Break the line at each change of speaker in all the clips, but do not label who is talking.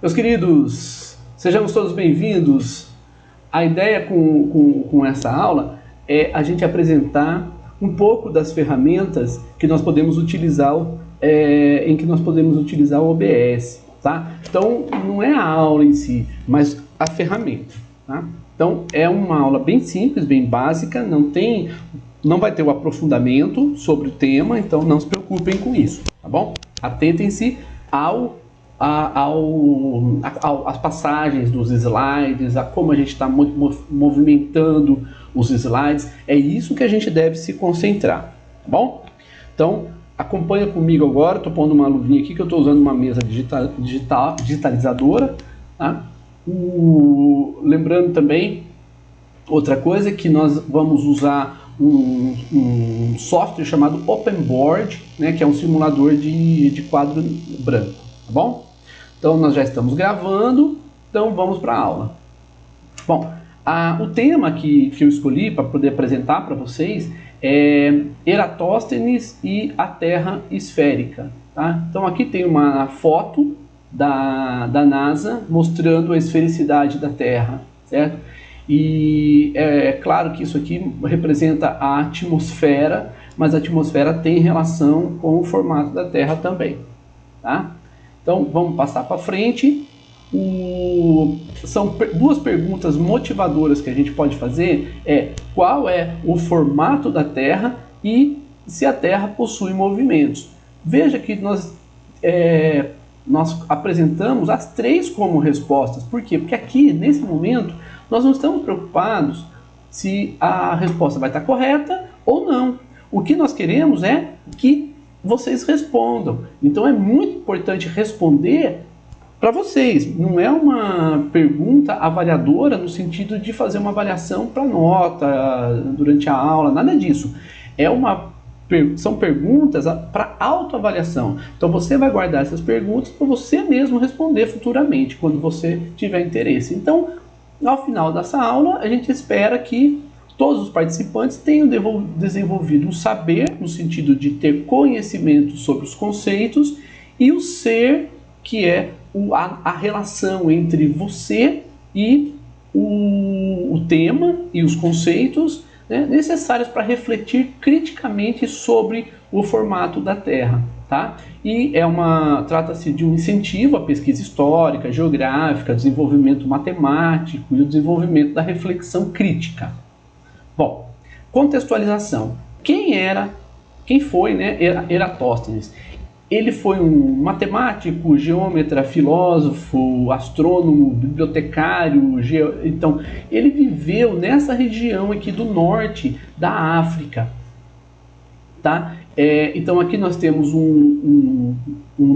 Meus queridos, sejamos todos bem-vindos. A ideia com essa aula é a gente apresentar um pouco das ferramentas que nós podemos utilizar, em que nós podemos utilizar o OBS, tá? Então, não é a aula em si, mas a ferramenta, tá? Então, é uma aula bem simples, bem básica, não vai ter o aprofundamento sobre o tema, então não se preocupem com isso, tá bom? Atentem-se as passagens dos slides, a como a gente está movimentando os slides. É isso que a gente deve se concentrar, tá bom? Então, acompanha comigo agora. Estou pondo uma luvinha aqui que eu estou usando uma mesa digitalizadora, tá? Lembrando também, outra coisa, que nós vamos usar um software chamado OpenBoard, né, que é um simulador de quadro branco, tá bom? Então nós já estamos gravando, então vamos para a aula. Bom, o tema que eu escolhi para poder apresentar para vocês é Eratóstenes e a Terra esférica, tá? Então aqui tem uma foto da NASA mostrando a esfericidade da Terra, certo? E é claro que isso aqui representa a atmosfera, mas a atmosfera tem relação com o formato da Terra também, tá? Então vamos passar para frente. São duas perguntas motivadoras que a gente pode fazer: qual é o formato da Terra e se a Terra possui movimentos. Veja que nós apresentamos as três como respostas. Por quê? Porque aqui, nesse momento, nós não estamos preocupados se a resposta vai estar correta ou não. O que nós queremos é que vocês respondam. Então é muito importante responder para vocês. Não é uma pergunta avaliadora no sentido de fazer uma avaliação para nota durante a aula, nada disso. São perguntas para autoavaliação. Então você vai guardar essas perguntas para você mesmo responder futuramente, quando você tiver interesse. Então, ao final dessa aula, a gente espera que todos os participantes tenham desenvolvido um saber, no sentido de ter conhecimento sobre os conceitos, e o ser, que é a relação entre você e o tema e os conceitos, né, necessários para refletir criticamente sobre o formato da Terra, tá? E trata-se de um incentivo à pesquisa histórica, geográfica, desenvolvimento matemático e o desenvolvimento da reflexão crítica. Bom, contextualização. Quem foi, né, Eratóstenes? Ele foi um matemático, geômetra, filósofo, astrônomo, bibliotecário. Então, ele viveu nessa região aqui do norte da África, tá? Então, aqui nós temos um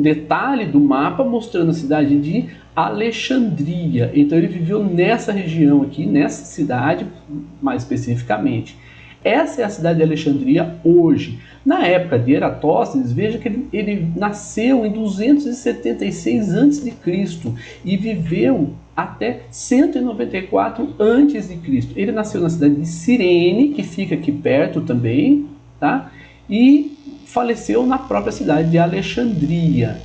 detalhe do mapa mostrando a cidade de Alexandria. Então, ele viveu nessa região aqui, nessa cidade, mais especificamente. Essa é a cidade de Alexandria hoje. Na época de Eratóstenes, veja que ele nasceu em 276 a.C. e viveu até 194 a.C. Ele nasceu na cidade de Cirene, que fica aqui perto também, tá? E faleceu na própria cidade de Alexandria.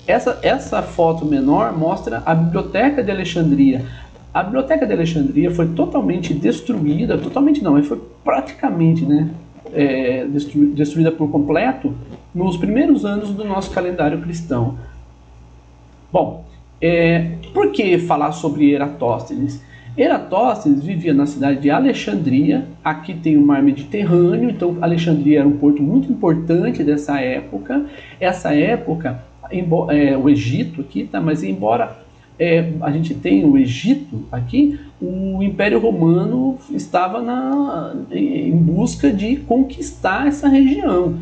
Essa foto menor mostra a Biblioteca de Alexandria. A Biblioteca de Alexandria foi totalmente destruída, totalmente não, foi praticamente, né, destruída por completo nos primeiros anos do nosso calendário cristão. Bom, por que falar sobre Eratóstenes? Eratóstenes vivia na cidade de Alexandria. Aqui tem o mar Mediterrâneo, então Alexandria era um porto muito importante dessa época. Essa época, o Egito aqui, tá? Mas embora a gente tenha o Egito aqui, o Império Romano estava em busca de conquistar essa região.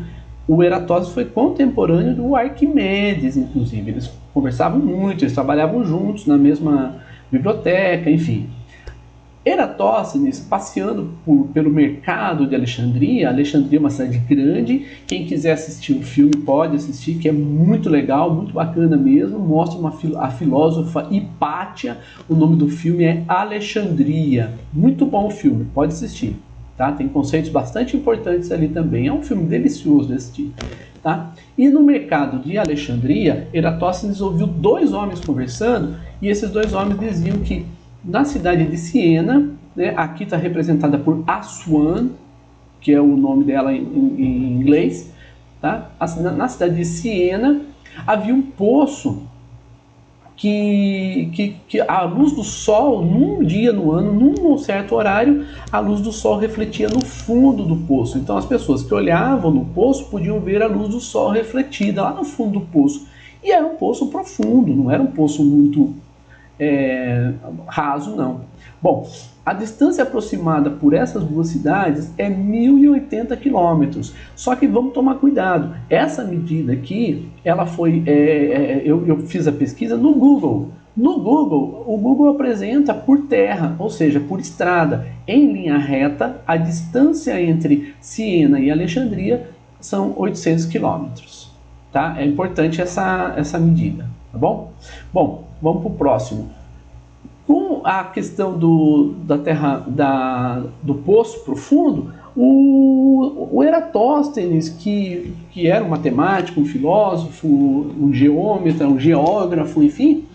O Eratóstenes foi contemporâneo do Arquimedes, inclusive. Eles conversavam muito, eles trabalhavam juntos na mesma biblioteca, enfim. Eratóstenes, passeando pelo mercado de Alexandria. Alexandria é uma cidade grande. Quem quiser assistir o filme pode assistir, que é muito legal, muito bacana mesmo. Mostra a filósofa Hipátia. O nome do filme é Alexandria. Muito bom o filme, pode assistir. tá? Tem conceitos bastante importantes ali também. É um filme delicioso de assistir, tá? E no mercado de Alexandria, Eratóstenes ouviu dois homens conversando, e esses dois homens diziam que na cidade de Siena, né, aqui está representada por Aswan, que é o nome dela em inglês, tá? Na cidade de Siena havia um poço que a luz do sol, num dia no ano, num certo horário, a luz do sol refletia no fundo do poço. Então as pessoas que olhavam no poço podiam ver a luz do sol refletida lá no fundo do poço. E era um poço profundo, não era um poço muito raso, não. Bom, a distância aproximada por essas duas cidades é 1.080 quilômetros. Só que vamos tomar cuidado. Essa medida aqui, ela foi, eu fiz a pesquisa no Google. No Google, o Google apresenta por terra, ou seja, por estrada, em linha reta, a distância entre Siena e Alexandria são 800 quilômetros. Tá? É importante essa medida, tá bom? Bom, vamos para o próximo. Com a questão da terra, do poço profundo, o Eratóstenes, que era um matemático, um filósofo, um geômetra, um geógrafo, enfim,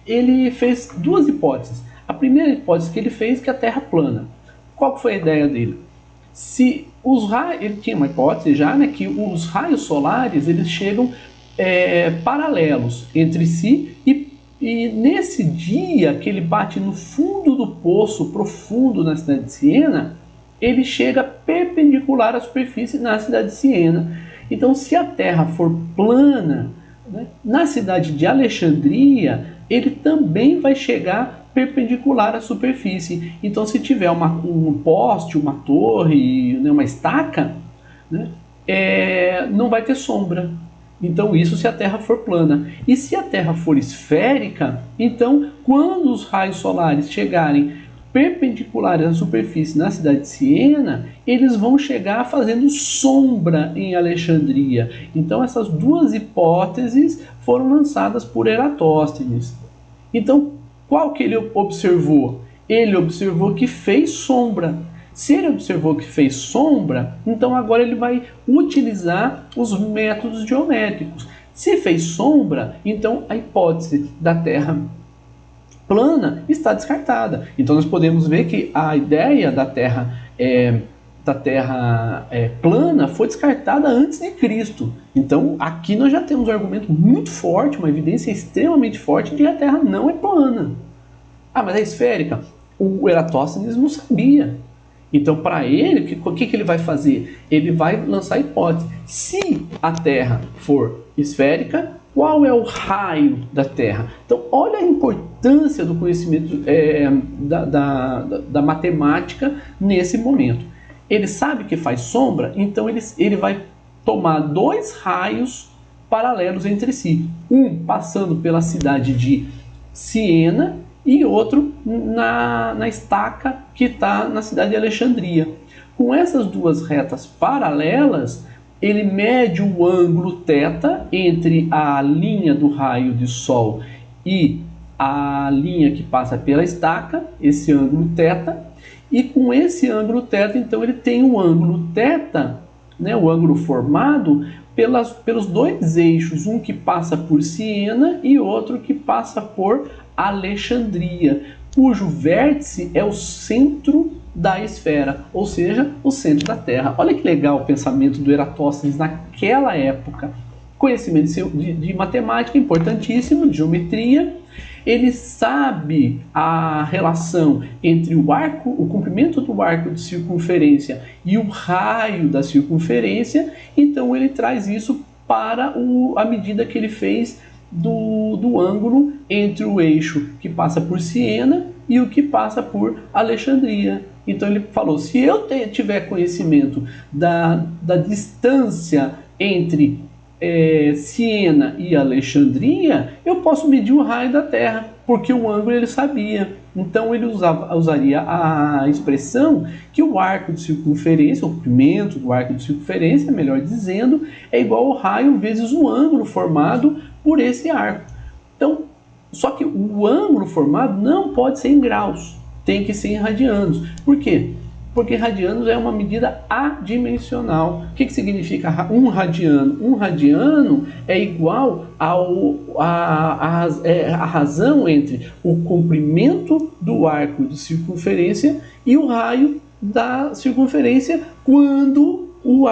ele fez duas hipóteses. A primeira hipótese que ele fez é que a Terra é plana. Qual foi a ideia dele? Ele tinha uma hipótese já, né, que os raios solares eles chegam paralelos entre si e nesse dia que ele bate no fundo do poço profundo na cidade de Siena, ele chega perpendicular à superfície na cidade de Siena. Então, se a Terra for plana, né, na cidade de Alexandria, ele também vai chegar perpendicular à superfície. Então, se tiver um poste, uma torre, né, uma estaca, né, não vai ter sombra. Então isso se a Terra for plana. E se a Terra for esférica, então quando os raios solares chegarem perpendiculares à superfície na cidade de Siena, eles vão chegar fazendo sombra em Alexandria. Então essas duas hipóteses foram lançadas por Eratóstenes. Então qual que ele observou? Ele observou que fez sombra. Se ele observou que fez sombra, então agora ele vai utilizar os métodos geométricos. Se fez sombra, então a hipótese da Terra plana está descartada. Então nós podemos ver que a ideia da Terra plana foi descartada antes de Cristo. Então aqui nós já temos um argumento muito forte, uma evidência extremamente forte de que a Terra não é plana. Ah, mas é esférica? O Eratóstenes não sabia. Então, para ele, o que ele vai fazer? Ele vai lançar a hipótese. Se a Terra for esférica, qual é o raio da Terra? Então, olha a importância do conhecimento da matemática nesse momento. Ele sabe que faz sombra, então ele vai tomar dois raios paralelos entre si. Um passando pela cidade de Siena e outro na estaca que está na cidade de Alexandria. Com essas duas retas paralelas, ele mede o ângulo θ entre a linha do raio de sol e a linha que passa pela estaca, esse ângulo θ, e com esse ângulo θ, então ele tem o ângulo θ, né, o ângulo formado pelos dois eixos, um que passa por Siena e outro que passa por Alexandria, cujo vértice é o centro da esfera, ou seja, o centro da Terra. Olha que legal o pensamento do Eratóstenes naquela época. Conhecimento de matemática importantíssimo, de geometria. Ele sabe a relação entre o comprimento do arco de circunferência e o raio da circunferência, então ele traz isso para a medida que ele fez do ângulo entre o eixo que passa por Siena e o que passa por Alexandria. Então ele falou, se eu tiver conhecimento da distância entre Siena e Alexandria, eu posso medir o raio da Terra, porque o ângulo ele sabia. Então ele usaria a expressão que o arco de circunferência, o comprimento do arco de circunferência, melhor dizendo, é igual ao raio vezes o ângulo formado por esse arco. Então, só que o ângulo formado não pode ser em graus, tem que ser em radianos. Por quê? Porque radianos é uma medida adimensional. O que significa um radiano? Um radiano é igual a razão entre o comprimento do arco de circunferência e o raio da circunferência, quando o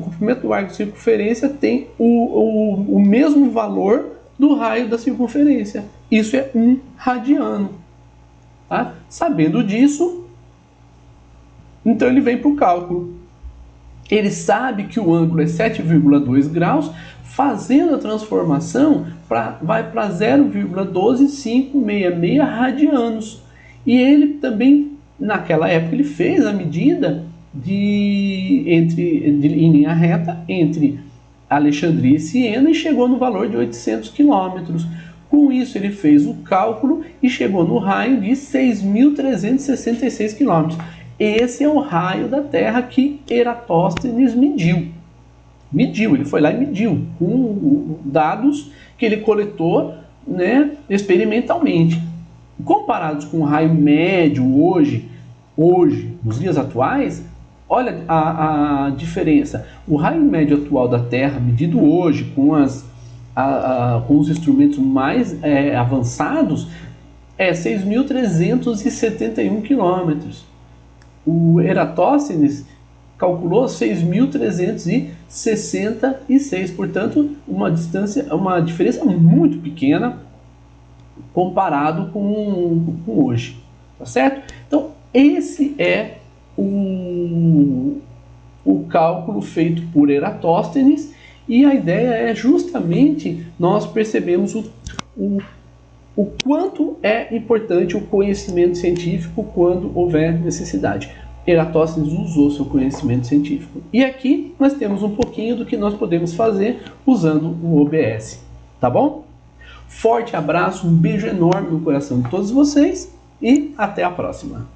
comprimento do arco de circunferência tem o mesmo valor do raio da circunferência. Isso é um radiano. Tá? Sabendo disso, então ele vem para o cálculo. Ele sabe que o ângulo é 7,2 graus, fazendo a transformação vai para 0,12566 radianos. E ele também, naquela época, ele fez a medida em linha reta entre Alexandria e Siena e chegou no valor de 800 quilômetros. Com isso, ele fez o cálculo e chegou no raio de 6.366 quilômetros. Esse é o raio da Terra que Eratóstenes mediu. Ele foi lá e mediu com dados que ele coletou, né, experimentalmente. Comparados com o raio médio hoje, nos dias atuais, olha a diferença. O raio médio atual da Terra, medido hoje com os instrumentos mais avançados, é 6.371 quilômetros. O Eratóstenes calculou 6.366, portanto, uma diferença muito pequena comparado com hoje, tá certo? Então, esse é o cálculo feito por Eratóstenes, e a ideia é justamente nós percebemos o quanto é importante o conhecimento científico quando houver necessidade. Eratóstenes usou seu conhecimento científico. E aqui nós temos um pouquinho do que nós podemos fazer usando o OBS. Tá bom? Forte abraço, um beijo enorme no coração de todos vocês e até a próxima.